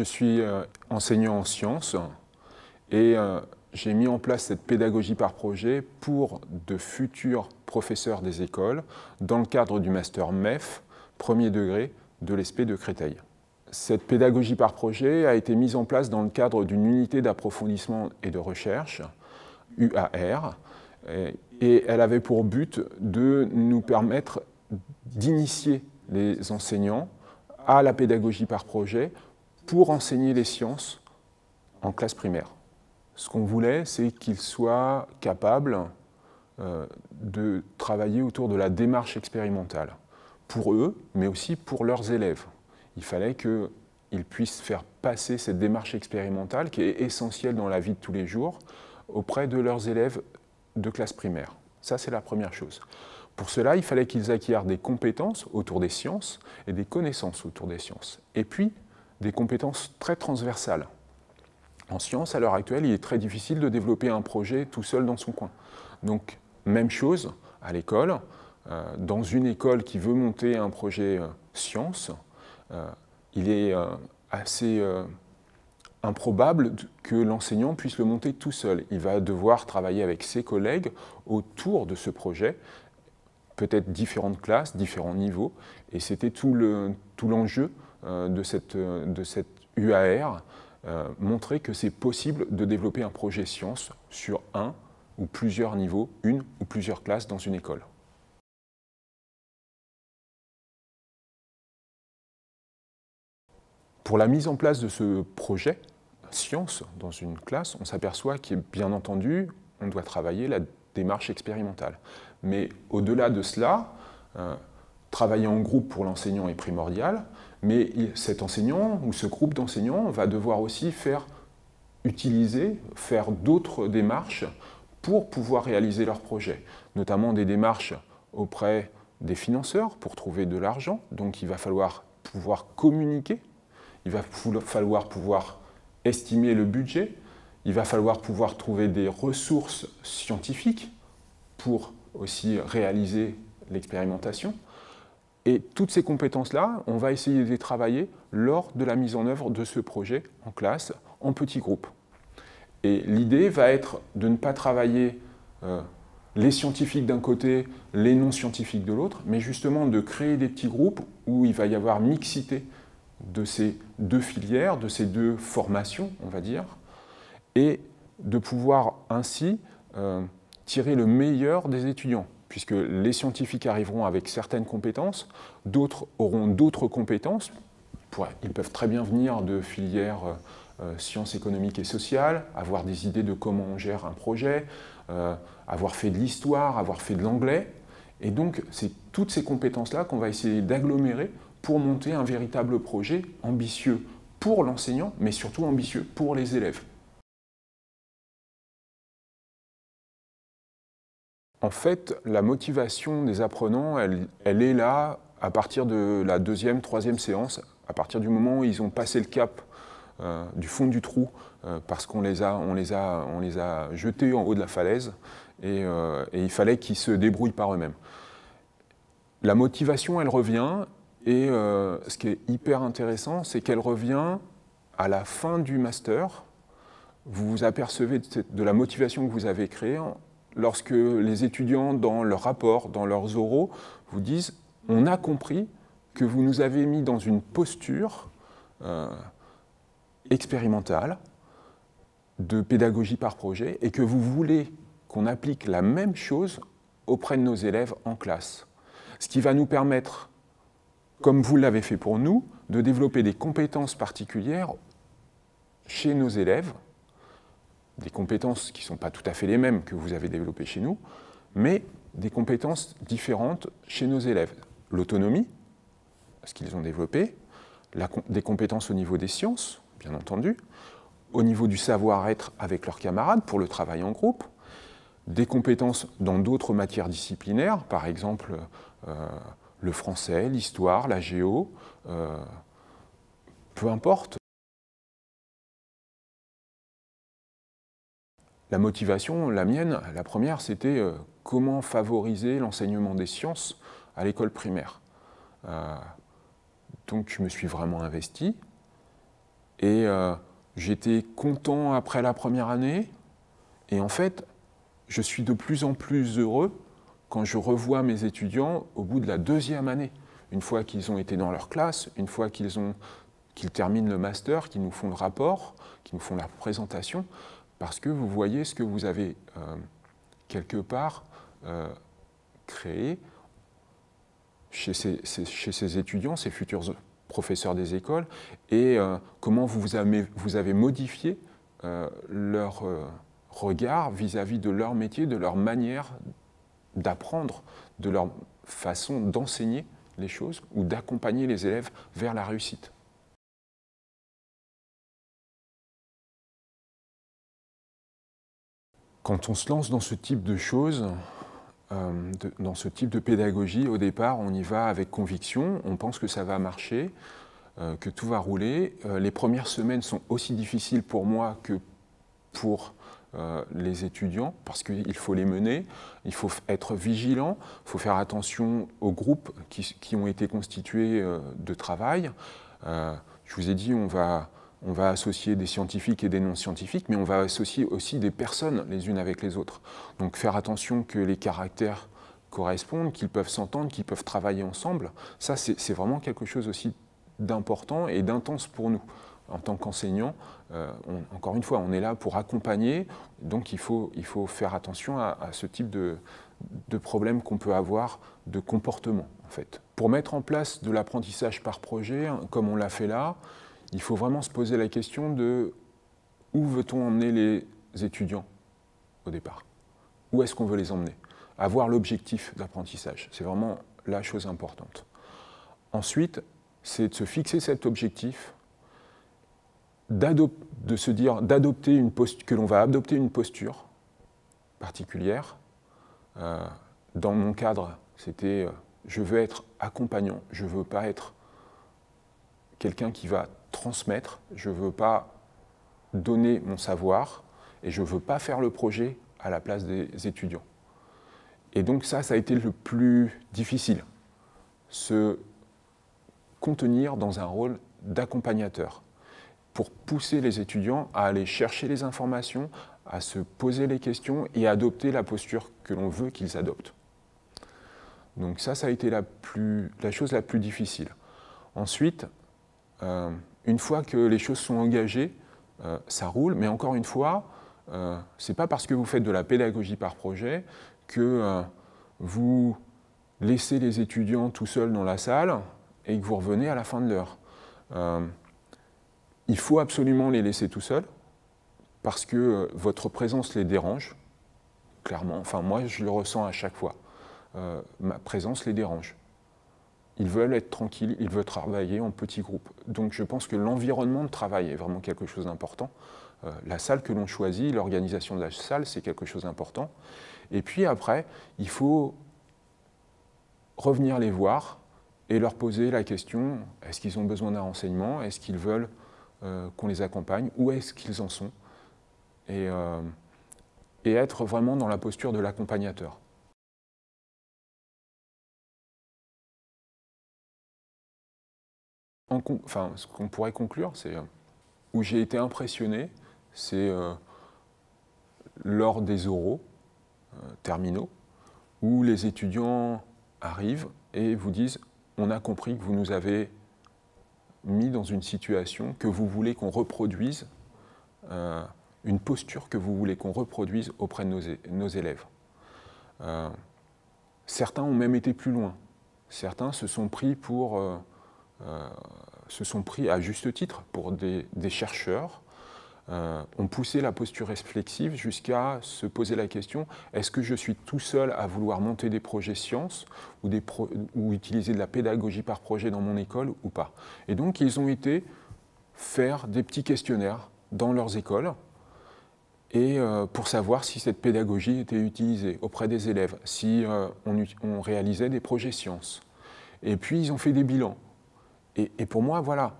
suis enseignant en sciences et j'ai mis en place cette pédagogie par projet pour de futurs professeurs des écoles dans le cadre du master MEF, premier degré de l'ESP de Créteil. Cette pédagogie par projet a été mise en place dans le cadre d'une unité d'approfondissement et de recherche, UAR, et elle avait pour but de nous permettre d'initier les enseignants à la pédagogie par projet pour enseigner les sciences en classe primaire. Ce qu'on voulait, c'est qu'ils soient capables de travailler autour de la démarche expérimentale, pour eux, mais aussi pour leurs élèves. Il fallait qu'ils puissent faire passer cette démarche expérimentale, qui est essentielle dans la vie de tous les jours, auprès de leurs élèves de classe primaire. Ça, c'est la première chose. Pour cela, il fallait qu'ils acquièrent des compétences autour des sciences et des connaissances autour des sciences. Et puis, des compétences très transversales. En sciences, à l'heure actuelle, il est très difficile de développer un projet tout seul dans son coin. Donc, même chose à l'école. Dans une école qui veut monter un projet sciences, il est assez improbable que l'enseignant puisse le monter tout seul. Il va devoir travailler avec ses collègues autour de ce projet, peut-être différentes classes, différents niveaux, et c'était tout l'enjeu de cette UAR, montrer que c'est possible de développer un projet sciences sur un ou plusieurs niveaux, une ou plusieurs classes dans une école. Pour la mise en place de ce projet sciences dans une classe, on s'aperçoit que, bien entendu, on doit travailler la démarche expérimentale. Mais au-delà de cela, travailler en groupe pour l'enseignant est primordial, mais cet enseignant ou ce groupe d'enseignants va devoir aussi faire d'autres démarches pour pouvoir réaliser leur projet, notamment des démarches auprès des financeurs pour trouver de l'argent. Donc il va falloir pouvoir communiquer, il va falloir pouvoir estimer le budget, il va falloir pouvoir trouver des ressources scientifiques pour aussi réaliser l'expérimentation. Et toutes ces compétences-là, on va essayer de les travailler lors de la mise en œuvre de ce projet en classe, en petits groupes. Et l'idée va être de ne pas travailler les scientifiques d'un côté, les non-scientifiques de l'autre, mais justement de créer des petits groupes où il va y avoir mixité de ces deux filières, de ces deux formations, on va dire, et de pouvoir ainsi tirer le meilleur des étudiants, puisque les scientifiques arriveront avec certaines compétences, d'autres auront d'autres compétences. Ils peuvent très bien venir de filières sciences économiques et sociales, avoir des idées de comment on gère un projet, avoir fait de l'histoire, avoir fait de l'anglais. Et donc, c'est toutes ces compétences-là qu'on va essayer d'agglomérer pour monter un véritable projet ambitieux pour l'enseignant, mais surtout ambitieux pour les élèves. En fait, la motivation des apprenants, elle est là à partir de la deuxième, troisième séance, à partir du moment où ils ont passé le cap du fond du trou, parce qu'on les a jetés en haut de la falaise, et il fallait qu'ils se débrouillent par eux-mêmes. La motivation, elle revient, et ce qui est hyper intéressant, c'est qu'elle revient à la fin du master. Vous vous apercevez de la motivation que vous avez créée lorsque les étudiants, dans leurs rapports, dans leurs oraux, vous disent « on a compris que vous nous avez mis dans une posture expérimentale de pédagogie par projet et que vous voulez qu'on applique la même chose auprès de nos élèves en classe. Ce qui va nous permettre, comme vous l'avez fait pour nous, de développer des compétences particulières chez nos élèves, des compétences qui ne sont pas tout à fait les mêmes que vous avez développées chez nous, mais des compétences différentes chez nos élèves. L'autonomie, ce qu'ils ont développé, des compétences au niveau des sciences, bien entendu, au niveau du savoir-être avec leurs camarades pour le travail en groupe, des compétences dans d'autres matières disciplinaires, par exemple le français, l'histoire, la géo, peu importe. La motivation, la mienne, la première, c'était comment favoriser l'enseignement des sciences à l'école primaire. Donc je me suis vraiment investi. Et j'étais content après la première année. Et en fait, je suis de plus en plus heureux quand je revois mes étudiants au bout de la deuxième année. Une fois qu'ils ont été dans leur classe, une fois qu'ils terminent le master, qu'ils nous font le rapport, qu'ils nous font la présentation, parce que vous voyez ce que vous avez quelque part créé chez ces étudiants, ces futurs professeurs des écoles, et comment vous avez modifié leur regard vis-à-vis de leur métier, de leur manière d'apprendre, de leur façon d'enseigner les choses ou d'accompagner les élèves vers la réussite. Quand on se lance dans ce type de choses, dans ce type de pédagogie, au départ, on y va avec conviction, on pense que ça va marcher, que tout va rouler. Les premières semaines sont aussi difficiles pour moi que pour les étudiants, parce qu'il faut les mener, il faut être vigilant, il faut faire attention aux groupes qui ont été constitués de travail. Je vous ai dit, on va associer des scientifiques et des non-scientifiques, mais on va associer aussi des personnes les unes avec les autres. Donc faire attention que les caractères correspondent, qu'ils peuvent s'entendre, qu'ils peuvent travailler ensemble. Ça, c'est vraiment quelque chose aussi d'important et d'intense pour nous. En tant qu'enseignant, encore une fois, on est là pour accompagner, donc il faut faire attention à ce type de problème qu'on peut avoir de comportement, en fait. Pour mettre en place de l'apprentissage par projet, comme on l'a fait là, il faut vraiment se poser la question de où veut-on emmener les étudiants au départ? Où est-ce qu'on veut les emmener? Avoir l'objectif d'apprentissage, c'est vraiment la chose importante. Ensuite, c'est de se fixer cet objectif, que l'on va adopter une posture particulière. Dans mon cadre, c'était je veux être accompagnant, je ne veux pas être quelqu'un qui va transmettre, je ne veux pas donner mon savoir et je ne veux pas faire le projet à la place des étudiants. Et donc ça a été le plus difficile, se contenir dans un rôle d'accompagnateur, pour pousser les étudiants à aller chercher les informations, à se poser les questions et à adopter la posture que l'on veut qu'ils adoptent. Donc ça a été la chose la plus difficile. Ensuite, une fois que les choses sont engagées, ça roule, mais encore une fois, ce n'est pas parce que vous faites de la pédagogie par projet que vous laissez les étudiants tout seuls dans la salle et que vous revenez à la fin de l'heure. Il faut absolument les laisser tout seuls parce que votre présence les dérange, clairement. Enfin, moi, je le ressens à chaque fois. Ma présence les dérange. Ils veulent être tranquilles, ils veulent travailler en petits groupes. Donc je pense que l'environnement de travail est vraiment quelque chose d'important. La salle que l'on choisit, l'organisation de la salle, c'est quelque chose d'important. Et puis après, il faut revenir les voir et leur poser la question, est-ce qu'ils ont besoin d'un renseignement? Est-ce qu'ils veulent qu'on les accompagne? Où est-ce qu'ils en sont? Et être vraiment dans la posture de l'accompagnateur. Enfin, ce qu'on pourrait conclure, c'est où j'ai été impressionné, c'est lors des oraux terminaux, où les étudiants arrivent et vous disent « on a compris que vous nous avez mis dans une situation que vous voulez qu'on reproduise, une posture que vous voulez qu'on reproduise auprès de nos élèves. » Certains ont même été plus loin. Certains se sont pris à juste titre pour des chercheurs, ont poussé la posture réflexive jusqu'à se poser la question, est-ce que je suis tout seul à vouloir monter des projets sciences ou utiliser de la pédagogie par projet dans mon école ou pas? Et donc ils ont été faire des petits questionnaires dans leurs écoles et pour savoir si cette pédagogie était utilisée auprès des élèves, si on réalisait des projets sciences. Et puis ils ont fait des bilans. Et pour moi, voilà,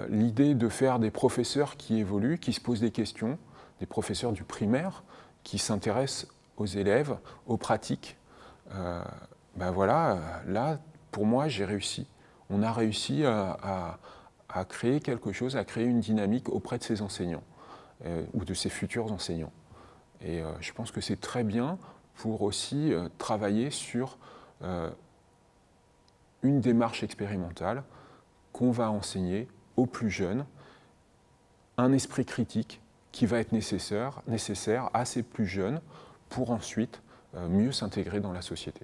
l'idée de faire des professeurs qui évoluent, qui se posent des questions, des professeurs du primaire, qui s'intéressent aux élèves, aux pratiques, ben voilà, là, pour moi, j'ai réussi. On a réussi à à créer quelque chose, à créer une dynamique auprès de ses enseignants ou de ses futurs enseignants. Et je pense que c'est très bien pour aussi travailler sur une démarche expérimentale qu'on va enseigner aux plus jeunes, un esprit critique qui va être nécessaire à ces plus jeunes pour ensuite mieux s'intégrer dans la société.